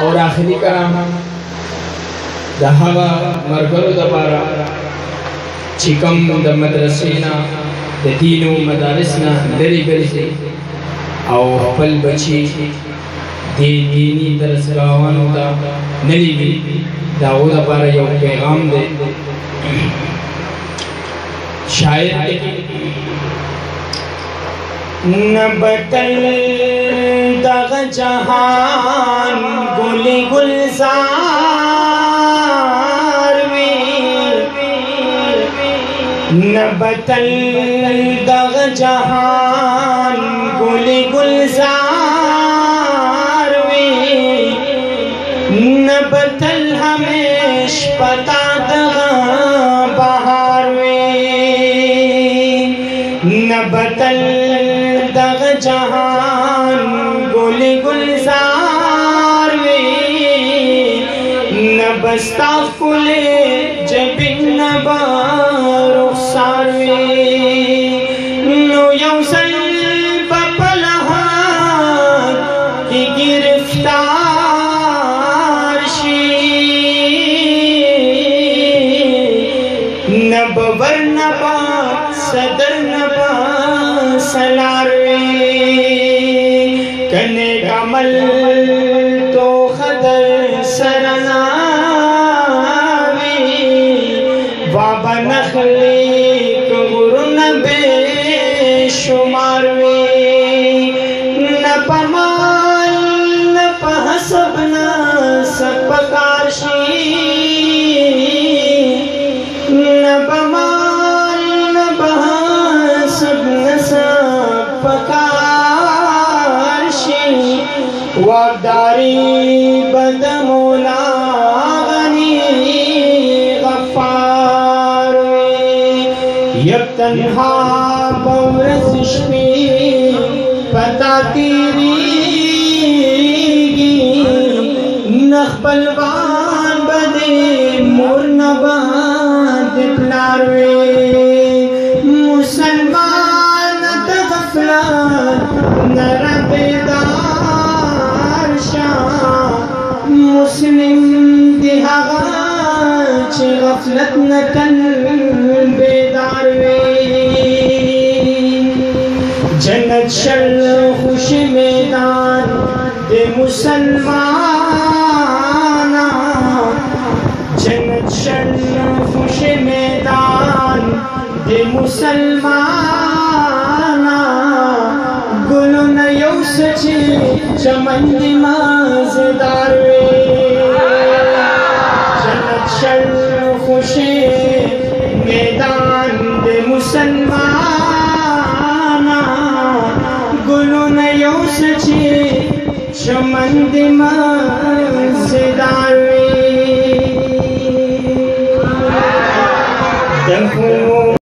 اور آخری کلام دا هغه مرګرو د پاره چې کوم د مدرسې نه د دین او مدارس نه لرې ګرځي او خپل بچي د دیني درسګاوانو ته نه لیږي د هغو دپاره یو پیغام دی شاید نبتل دغ جہان گلی گلزار وی نبتل دغ جہان گلی گلزار وی نبتل ہمیش پتا دغ بہار وی نبتل دغ جہان گلی گلزار وی نبستا فل جبین نبا رخسار وی نو یوزل بپلہان کی گرفتار شی نبور نبا صدر نبا سلار کنے کمل تو خدر سرناوی بابا نخلی کغرن بے شماروی نپا مال نپا حسب نسب پکارشی نپا مال نپا حسب نسب پکارشی وقداری بد مولا غنی غفار یک تنہا بورس شپی پتا تیریگی نخبلوان بدے مورنباد پلاروی مسلمان تغفلت نربیدار مسلم دیہاغا چی غفلت نتن بیدار وی جنت شل خوش میدان دے مسلمانا جنت شل خوش میدان دے مسلمانا گلو نیو سچی چمن دی مازدار وی جنت شل خوش میدان دے مسلمانا گلو نیو سچی چمن دی مازدار